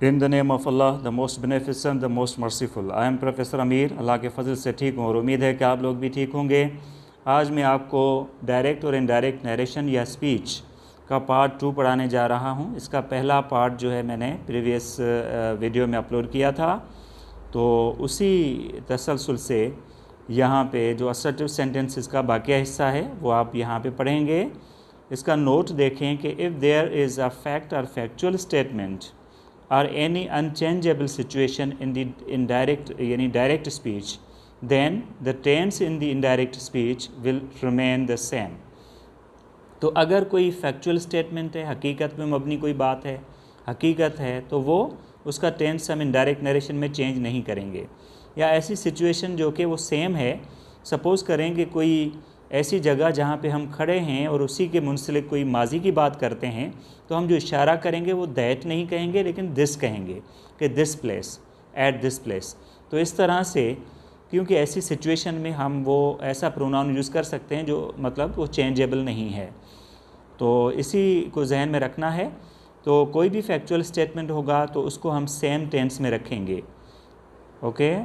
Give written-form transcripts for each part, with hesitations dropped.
In the name of Allah, the most beneficent, the most merciful. I am Professor Amir. अल्लाह के फजल से ठीक हूँ और उम्मीद है कि आप लोग भी ठीक होंगे। आज मैं आपको डायरेक्ट और इनडायरेक्ट नरेशन या स्पीच का पार्ट 2 पढ़ाने जा रहा हूँ। इसका पहला पार्ट जो है मैंने प्रीवियस वीडियो में अपलोड किया था, तो उसी तसलसल से यहाँ पे जो असर्टिव सेंटेंसेस का बाकी हिस्सा है वो आप यहाँ पे पढ़ेंगे। इसका नोट देखें कि if there is a fact और factual statement or any unchangeable situation in the indirect यानी direct speech, then the tense in the indirect speech will remain the same. तो अगर कोई फैक्चुअल स्टेटमेंट है, हकीकत में मबनी कोई बात है, हकीकत है, तो वो उसका टेंस हम इनडायरेक्ट नरेशन में चेंज नहीं करेंगे। या ऐसी सिचुएशन जो कि वो सेम है, सपोज़ करें कि कोई ऐसी जगह जहाँ पे हम खड़े हैं और उसी के मुंसलिक कोई माजी की बात करते हैं, तो हम जो इशारा करेंगे वो दैट नहीं कहेंगे लेकिन दिस कहेंगे कि this place, at this place. तो इस तरह से क्योंकि ऐसी सिचुएशन में हम वो ऐसा प्रोनाउन यूज़ कर सकते हैं जो मतलब वो चेंजेबल नहीं है, तो इसी को जहन में रखना है। तो कोई भी फैक्चुअल स्टेटमेंट होगा तो उसको हम सेम टेंस में रखेंगे, ओके,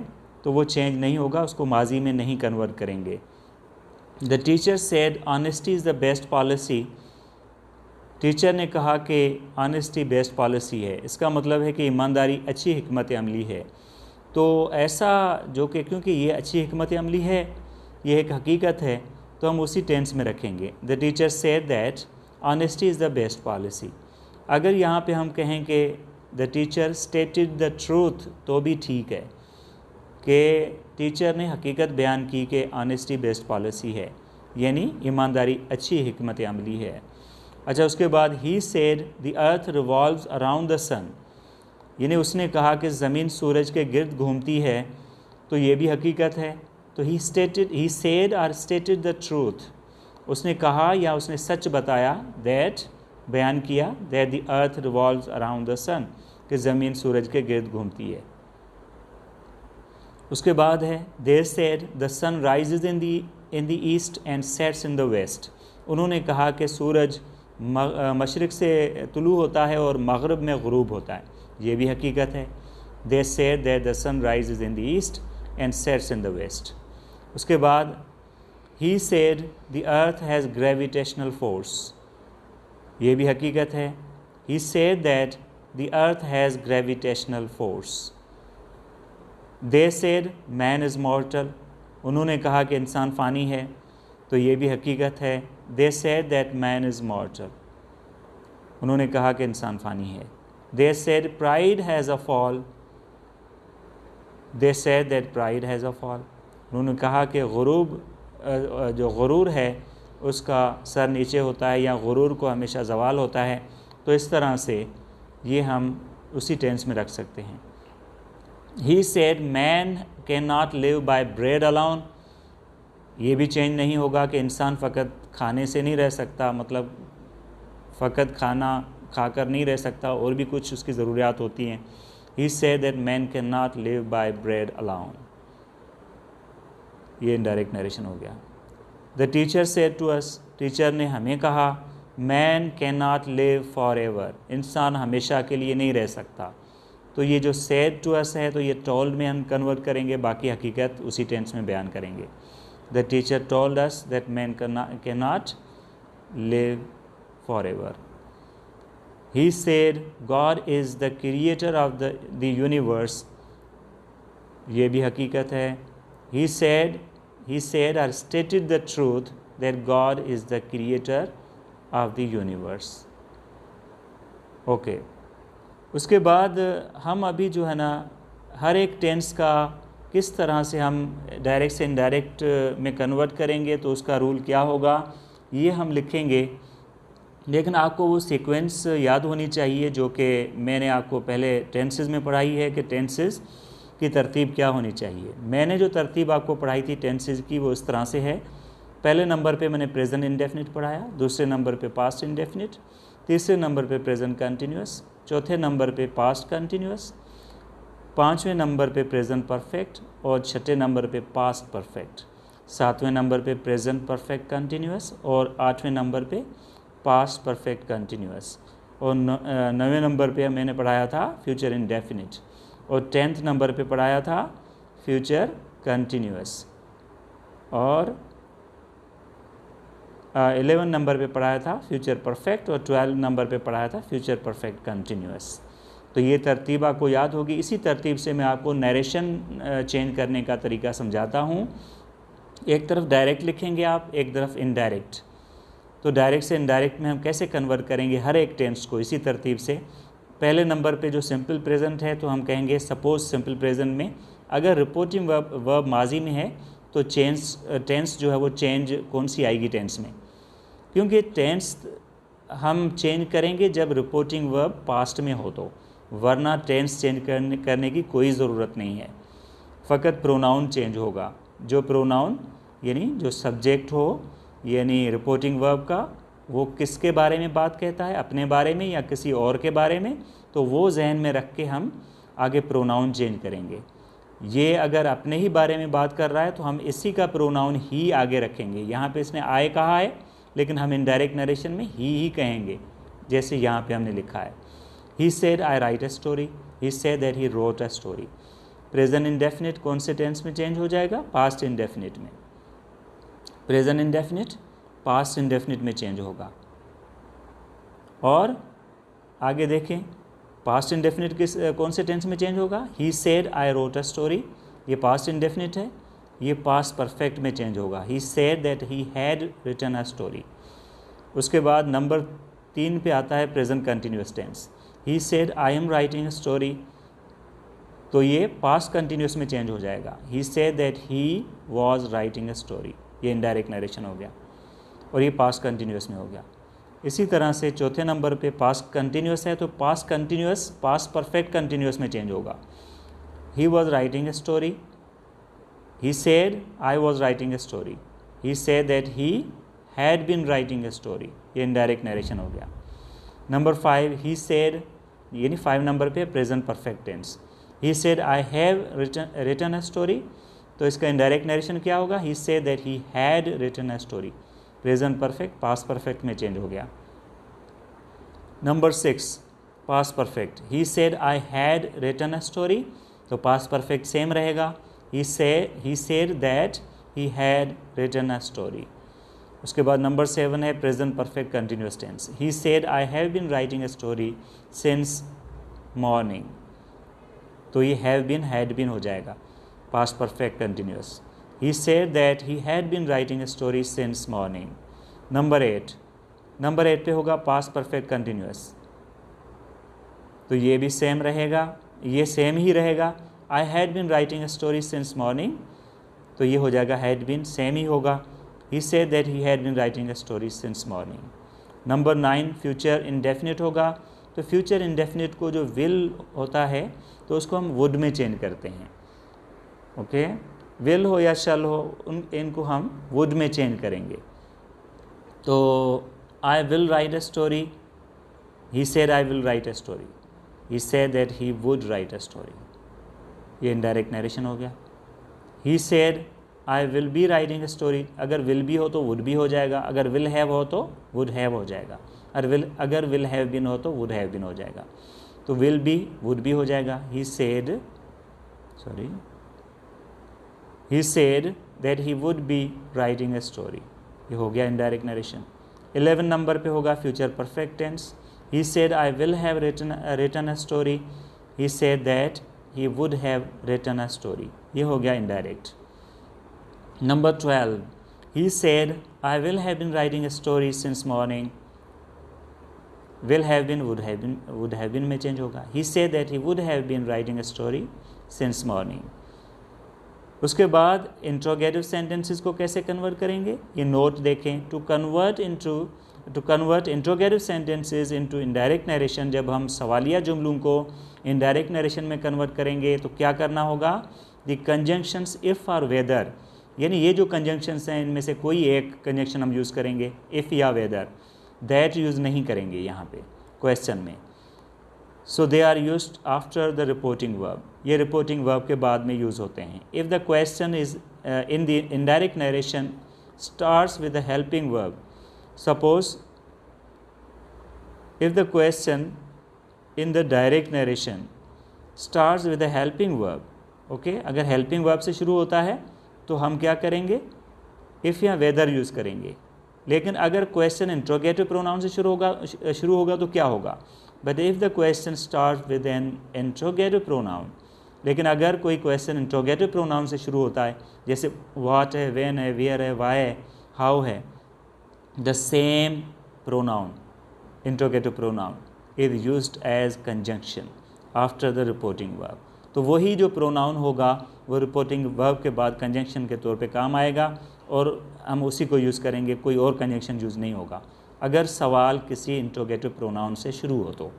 तो वो चेंज नहीं होगा, उसको माजी में नहीं कन्वर्ट करेंगे। The teacher said honesty is the best policy. Teacher ने कहा कि ऑनेस्टी बेस्ट पॉलिसी है। इसका मतलब है कि ईमानदारी अच्छी हिकमत अमली है। तो ऐसा जो कि क्योंकि ये अच्छी हिकमत अमली है, ये एक हकीकत है, तो हम उसी टेंस में रखेंगे। The teacher said that honesty is the best policy. अगर यहाँ पे हम कहें कि the teacher stated the truth, तो भी ठीक है कि टीचर ने हकीकत बयान की कि ऑनेस्टी बेस्ट पॉलिसी है, यानी ईमानदारी अच्छी हिकमत अमली है। अच्छा, उसके बाद he said the earth revolves around the sun, यानी उसने कहा कि ज़मीन सूरज के गिर्द घूमती है, तो ये भी हकीकत है। तो ही सेड और स्टेटेड द ट्रूथ, उसने कहा या उसने सच बताया, दैट बयान किया, that the earth revolves around the sun, कि ज़मीन सूरज के गिर्द घूमती है। उसके बाद है they said the sun rises in the east and sets in the west. उन्होंने कहा कि सूरज मशरिक़ से तुलू होता है और मगरब में गुरूब होता है, ये भी हकीकत है। They said that the sun rises in the east and sets in the west. उसके बाद he said the earth has gravitational force, ये भी हकीकत है। He said that the earth has gravitational force. They said man is mortal, उन्होंने कहा कि इंसान फ़ानी है, तो ये भी हकीकत है। They said that man is mortal, उन्होंने कहा कि इंसान फ़ानी है। They said pride has a fall, they said that pride has a fall, उन्होंने कहा कि गुरूब जो गुरूर है उसका सर नीचे होता है या गुरूर को हमेशा ज़वाल होता है। तो इस तरह से ये हम उसी टेंस में रख सकते हैं। He said man can not live by bread alone, ये भी चेंज नहीं होगा कि इंसान फ़कत खाने से नहीं रह सकता, मतलब फ़कत खाना खाकर नहीं रह सकता, और भी कुछ उसकी ज़रूरियात होती हैं। He said that man can not live by bread alone, ये इनडायरेक्ट नरेशन हो गया। The teacher said to us, teacher ने हमें कहा, man can not live forever, इंसान हमेशा के लिए नहीं रह सकता। तो ये जो सेड टू अस है, तो ये टोल्ड में हम कन्वर्ट करेंगे, बाकी हकीकत उसी टेंस में बयान करेंगे। The teacher told us that man can not live for ever. He said God is the creator of the universe, ये भी हकीकत है। ही सेड और stated the truth that God is the creator of the universe, okay. उसके बाद हम अभी जो है ना हर एक टेंस का किस तरह से हम डायरेक्ट से इनडायरेक्ट में कन्वर्ट करेंगे, तो उसका रूल क्या होगा ये हम लिखेंगे। लेकिन आपको वो सीक्वेंस याद होनी चाहिए जो कि मैंने आपको पहले टेंसेस में पढ़ाई है कि टेंसेस की तरतीब क्या होनी चाहिए। मैंने जो तरतीब आपको पढ़ाई थी टेंसेस की वो इस तरह से है। पहले नंबर पे मैंने प्रेजेंट इंडेफिनिट पढ़ाया, दूसरे नंबर पे पास्ट इंडेफिनिट, तीसरे नंबर पे प्रेजेंट कंटिन्यूस, चौथे नंबर पे पास्ट कंटिन्यूस, पाँचवें नंबर पे प्रेजेंट परफेक्ट और छठे नंबर पे पास्ट परफेक्ट, सातवें नंबर पे प्रेजेंट परफेक्ट कंटिन्यूस और आठवें नंबर पे पास्ट परफेक्ट कंटिन्यूस। और 9वें नंबर पे मैंने पढ़ाया था फ्यूचर इंडेफिनिट, और 10th नंबर पे पढ़ाया था फ्यूचर कंटिन्यूअस, और 11 नंबर पे पढ़ाया था फ्यूचर परफेक्ट, और 12 नंबर पे पढ़ाया था फ्यूचर परफेक्ट कंटिन्यूअस। तो ये तरतीब आपको याद होगी। इसी तरतीब से मैं आपको नरेशन चेंज करने का तरीका समझाता हूँ। एक तरफ डायरेक्ट लिखेंगे आप, एक तरफ इनडायरेक्ट। तो डायरेक्ट से इनडायरेक्ट में हम कैसे कन्वर्ट करेंगे हर एक टेंस को, इसी तरतीब से। पहले नंबर पे जो सिंपल प्रेजेंट है, तो हम कहेंगे सपोज सिंपल प्रेजेंट में अगर रिपोर्टिंग वर्ब माजी में है तो टेंस जो है वो चेंज कौन सी आएगी टेंस में, क्योंकि टेंस हम चेंज करेंगे जब रिपोर्टिंग वर्ब पास्ट में हो तो, वरना टेंस चेंज करने की कोई ज़रूरत नहीं है। फ़कत प्रोनाउन चेंज होगा। जो प्रोनाउन यानी जो सब्जेक्ट हो यानी रिपोर्टिंग वर्ब का, वो किसके बारे में बात कहता है, अपने बारे में या किसी और के बारे में, तो वो जहन में रख के हम आगे प्रोनाउन चेंज करेंगे। ये अगर अपने ही बारे में बात कर रहा है तो हम इसी का प्रोनाउन ही आगे रखेंगे। यहाँ पे इसने आए कहा है, लेकिन हम इनडायरेक्ट नरेशन में ही कहेंगे, जैसे यहाँ पे हमने लिखा है he said I right a story, he said that he wrote a story. Present indefinite कौन से टेंस में चेंज हो जाएगा, पास्ट इंडेफिनिट में। प्रेजेंट इंडेफिनिट पास्ट इंडेफिनिट में चेंज होगा। और आगे देखें, पास्ट इंडेफिनिट किस कौन से टेंस में चेंज होगा, he said I wrote a story, ये पास्ट इंडेफिनिट है, ये पास्ट परफेक्ट में चेंज होगा, he said that he had written a story. उसके बाद नंबर 3 पे आता है present continuous tense, he said I am writing a story, तो ये पास्ट कंटिन्यूअस में चेंज हो जाएगा, he said that he was writing a story, ये इनडायरेक्ट नरेशन हो गया, और ये पास्ट कंटिन्यूअस में हो गया। इसी तरह से चौथे नंबर पे पास्ट कंटिन्यूअस है, तो past continuous past perfect continuous में चेंज होगा, he was writing a story, he said I was writing a story, he said that he had been writing a story, ये इनडायरेक्ट नरेशन हो गया। Number 5, he said, यानी 5 number पे present perfect tense, he said I have written a story, तो इसका indirect narration क्या होगा, he said that he had written a story, present perfect past perfect में चेंज हो गया। Number 6, past perfect, he said I had written a story, तो past perfect same रहेगा, he said that he had written a story. उसके बाद number 7 है present perfect continuous tense, he said I have been writing a story since morning, तो ये have been had been हो जाएगा, past perfect continuous. He said that he had been writing a story since morning. Number 8 पे होगा past perfect continuous, तो ये भी same रहेगा, ये सेम ही रहेगा। I had been writing a story since morning, तो ये हो जाएगा had been, सेम ही होगा। He said that he had been writing a story since morning. Number 9 future indefinite होगा, तो फ्यूचर इंडेफिनिट को जो will होता है तो उसको हम would में चेंज करते हैं। ओके, विल हो या शल हो, इनको हम वुड में चेंज करेंगे। तो I will write a story, he said I will write a story, he said that he would write a story, ये इनडायरेक्ट नरेशन हो गया। ही said I will be writing a story, अगर will be हो तो would भी हो जाएगा, अगर विल हैव हो तो वुड हैव हो जाएगा, अगर विल हैव बीन हो तो वुड हैव बीन हो जाएगा, तो विल बी वुड भी हो जाएगा। He said that he would be writing a story, ये हो गया इनडायरेक्ट नरेशन। 11 नंबर पे होगा future perfect tense, he said I will have written a story, he said that he would have written a story, ये हो गया indirect. Number 12, he said I will have been writing a story since morning, will have been would have been में change होगा, he said that he would have been writing a story since morning। उसके बाद interrogative sentences को कैसे convert करेंगे, ये note देखें। To convert interrogative sentences into indirect narration, जब हम सवालिया जुमलों को इनडायरेक्ट नरेशन में कन्वर्ट करेंगे तो क्या करना होगा, द कंजंक्शंस इफ़ और वेदर, यानी ये जो कंजंक्शंस हैं इनमें से कोई एक कंजंक्शन हम यूज़ करेंगे, इफ़ या वेदर, दैट यूज़ नहीं करेंगे यहाँ पे क्वेश्चन में। So they are used after the reporting verb, ये रिपोर्टिंग वर्ब के बाद में यूज़ होते हैं। If the question is in the indirect narration starts with the helping verb, suppose if the question in the direct narration starts with a helping verb, okay, अगर helping verb से शुरू होता है तो हम क्या करेंगे, इफ़ या वेदर यूज़ करेंगे। लेकिन अगर क्वेश्चन इंट्रोगेटिव प्रोनाउन से शुरू होगा तो क्या होगा, but if the question start with an interrogative pronoun, लेकिन अगर कोई क्वेश्चन इंट्रोगेटिव प्रोनाउन से शुरू होता है, जैसे व्हाट है, व्हेन है, वेयर है, व्हाई है, हाउ है, the same pronoun interrogative pronoun is used as conjunction after the reporting verb. तो वही जो प्रोनाउन होगा वो रिपोर्टिंग वर्ब के बाद कंजंक्शन के तौर पे काम आएगा और हम उसी को यूज़ करेंगे, कोई और कंजंक्शन यूज़ नहीं होगा अगर सवाल किसी इंट्रोगेटिव प्रोनाउन से शुरू हो तो।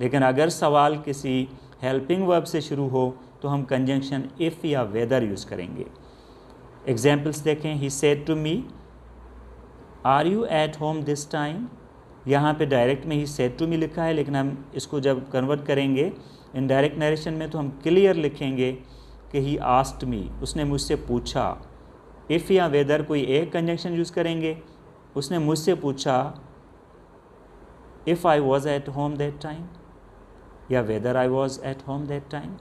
लेकिन अगर सवाल किसी हेल्पिंग वर्ब से शुरू हो तो हम कंजंक्शन इफ़ या वेदर यूज़ करेंगे। एग्जाम्पल्स देखें, he said to me are you at home this time. यहाँ पे डायरेक्ट में ही सेड टू मी लिखा है, लेकिन हम इसको जब कन्वर्ट करेंगे इन डायरेक्ट नरेशन में तो हम क्लियर लिखेंगे कि ही आस्क्ड मी, उसने मुझसे पूछा। इफ़ या वेदर कोई एक कंजंक्शन यूज़ करेंगे, उसने मुझसे पूछा if I was at home that time या whether I was at home that time.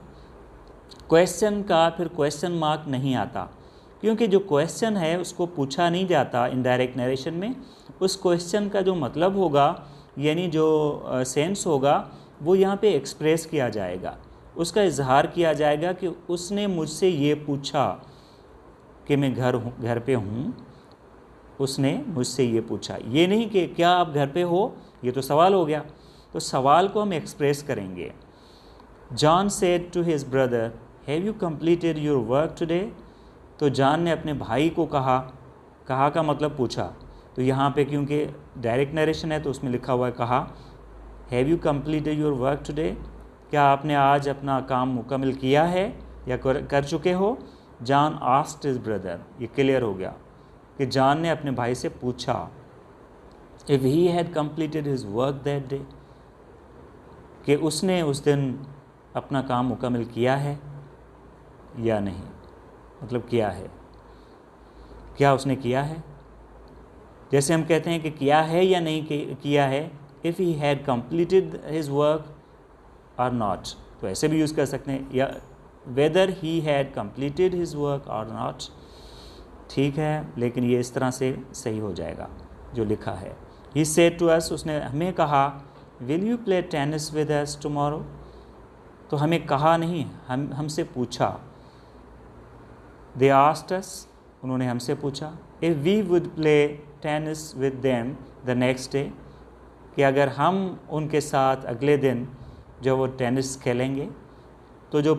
Question का फिर क्वेश्चन मार्क नहीं आता, क्योंकि जो क्वेश्चन है उसको पूछा नहीं जाता इनडायरेक्ट नरेशन में। उस क्वेश्चन का जो मतलब होगा यानी जो सेंस होगा वो यहाँ पे एक्सप्रेस किया जाएगा, उसका इजहार किया जाएगा कि उसने मुझसे ये पूछा कि मैं घर पे हूँ, उसने मुझसे ये पूछा, ये नहीं कि क्या आप घर पे हो, ये तो सवाल हो गया। तो सवाल को हम एक्सप्रेस करेंगे। John said to his brother have you completed your work today. तो जॉन ने अपने भाई को कहा का मतलब पूछा, तो यहाँ पे क्योंकि डायरेक्ट नरेशन है तो उसमें लिखा हुआ है कहा। Have you completed your work today, क्या आपने आज अपना काम मुकम्मल किया है या कर चुके हो। जॉन आस्क्ड हिज ब्रदर, ये क्लियर हो गया कि जॉन ने अपने भाई से पूछा if he had completed his work that day, कि उसने उस दिन अपना काम मुकम्मल किया है या नहीं, मतलब किया है, क्या उसने किया है। जैसे हम कहते हैं कि किया है या नहीं किया है, if he had completed his work और नॉट, तो ऐसे भी यूज़ कर सकते हैं, या weather he had completed his work और नॉट। ठीक है, लेकिन ये इस तरह से सही हो जाएगा जो लिखा है। ही सेड टू अस, उसने हमें कहा will you play tennis with us tomorrow. तो हमें कहा नहीं, हमसे पूछा। दे आस्क्ड अस, उन्होंने हमसे पूछा। If we would play tennis with them the next day, कि अगर हम उनके साथ अगले दिन जब वो टेनिस खेलेंगे, तो जो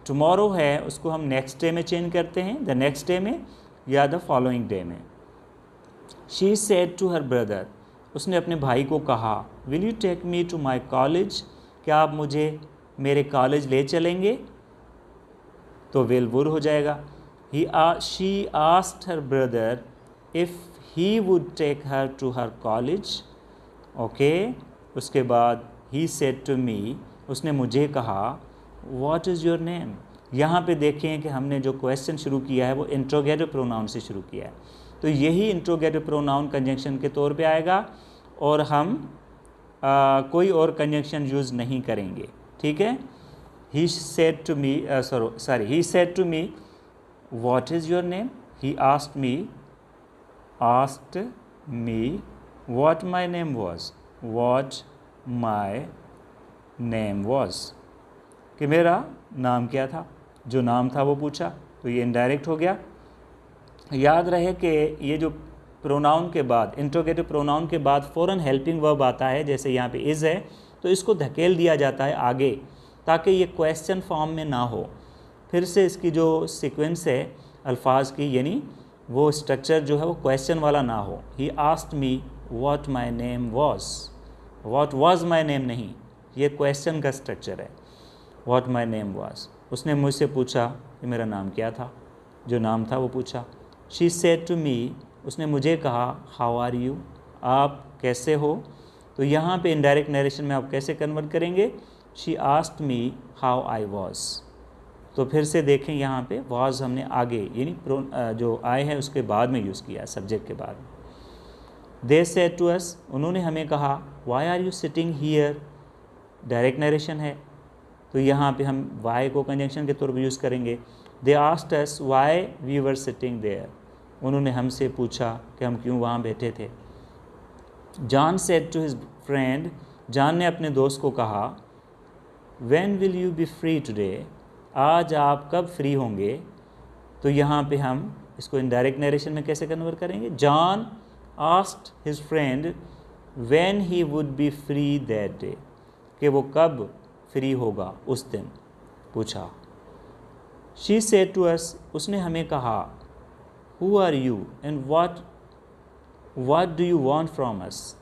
टुमारो है उसको हम नेक्स्ट डे में चेंज करते हैं, द नेक्स्ट डे में या द फॉलोइंग डे में। She said to her brother, उसने अपने भाई को कहा will you take me to my college, क्या आप मुझे मेरे कॉलेज ले चलेंगे। तो विल वुड हो जाएगा। She asked her brother if he would take her to her college, okay. उसके बाद ही सेड टू मी, उसने मुझे कहा व्हाट इज़ योर नेम। यहाँ पे देखें कि हमने जो क्वेश्चन शुरू किया है वो इंट्रोगेटिव प्रोनाउन से शुरू किया है, तो यही इंट्रोगेटिव प्रोनाउन कंजंक्शन के तौर पे आएगा और हम कोई और कंजंक्शन यूज़ नहीं करेंगे। ठीक है। He said to me he said to me what is your name. He asked me what my name was, what my name was, कि मेरा नाम क्या था, जो नाम था वो पूछा, तो ये इनडायरेक्ट हो गया। याद रहे कि ये जो प्रोनाउन के बाद इंट्रोगेटिव प्रोनाउन के बाद फ़ौरन हेल्पिंग वर्ब आता है, जैसे यहाँ पे इज़ है तो इसको धकेल दिया जाता है आगे ताकि ये क्वेश्चन फॉर्म में ना हो। फिर से इसकी जो सीक्वेंस है अल्फाज की, यानी वो स्ट्रक्चर जो है वो क्वेश्चन वाला ना हो। ही asked me what my name was, what was my name नहीं, ये क्वेश्चन का स्ट्रक्चर है। व्हाट माई नेम वॉज, उसने मुझसे पूछा कि मेरा नाम क्या था, जो नाम था वो पूछा। शी सेड टू मी, उसने मुझे कहा हाउ आर यू, आप कैसे हो। तो यहाँ पे इनडायरेक्ट नरेशन में आप कैसे कन्वर्ट करेंगे, she asked me how I was. तो फिर से देखें यहाँ पे वॉज हमने आगे यानी जो आई है उसके बाद में यूज़ किया, सब्जेक्ट के बाद। दे सेड टू अस, उन्होंने हमें कहा, why are you sitting here, direct narration है तो यहाँ पे हम वाई को कंजंक्शन के तौर पर यूज़ करेंगे। They asked us why we were sitting there, उन्होंने हमसे पूछा कि हम क्यों वहाँ बैठे थे। John said to his friend, John ने अपने दोस्त को कहा, when will you be free today, आज आप कब फ्री होंगे। तो यहाँ पे हम इसको इनडायरेक्ट नरेशन में कैसे कन्वर्ट करेंगे। John asked his friend when he would be free that day, कि वो कब फ्री होगा उस दिन पूछा। शी सेड टू अस, उसने हमें कहा, who are you and what do you want from us.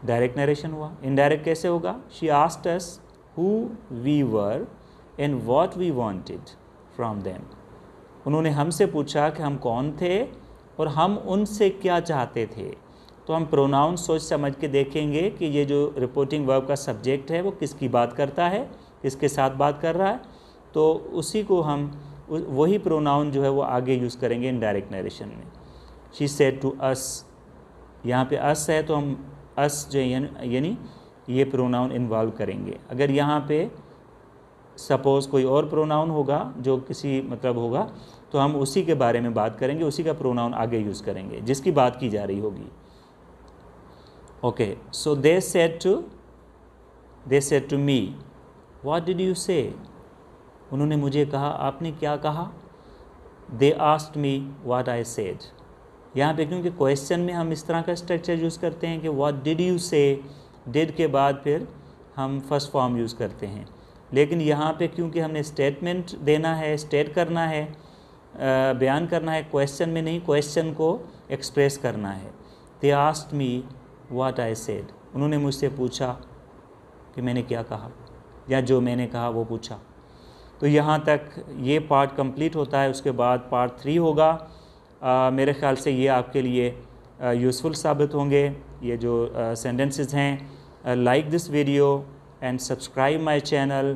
Direct narration हुआ। इनडायरेक्ट कैसे होगा। She asked us who we were and what we wanted from them, उन्होंने हमसे पूछा कि हम कौन थे और हम उनसे क्या चाहते थे। तो हम प्रोनाउन सोच समझ के देखेंगे कि ये जो रिपोर्टिंग वर्ब का सब्जेक्ट है वो किसकी बात करता है, किसके साथ बात कर रहा है, तो उसी को हम वही प्रोनाउन जो है वो आगे यूज़ करेंगे इनडायरेक्ट नरेशन में। शी सेड टू अस, यहाँ पे अस है तो हम अस जो यानी ये प्रोनाउन इन्वॉल्व करेंगे। अगर यहाँ पे सपोज़ कोई और प्रोनाउन होगा जो किसी मतलब होगा तो हम उसी के बारे में बात करेंगे, उसी का प्रोनाउन आगे यूज़ करेंगे जिसकी बात की जा रही होगी। Okay, so they said to me, what did you say, उन्होंने मुझे कहा, आपने क्या कहा। They asked me what I said, यहाँ पे क्योंकि क्वेश्चन में हम इस तरह का स्ट्रक्चर यूज़ करते हैं कि व्हाट डिड यू से, डिड के बाद फिर हम फर्स्ट फॉर्म यूज़ करते हैं। लेकिन यहाँ पे क्योंकि हमने स्टेटमेंट देना है, स्टेट करना है, बयान करना है, क्वेश्चन में नहीं, क्वेश्चन को एक्सप्रेस करना है। दे asked me what I said, उन्होंने मुझसे पूछा कि मैंने क्या कहा या जो मैंने कहा वो पूछा। तो यहाँ तक ये पार्ट कंप्लीट होता है। उसके बाद पार्ट 3 होगा। मेरे ख़्याल से ये आपके लिए यूज़फुल साबित होंगे ये जो सेंटेंसेस हैं। Like this video and subscribe my channel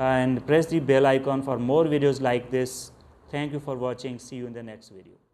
and press the bell icon for more videos like this. Thank you for watching. See you in the next video.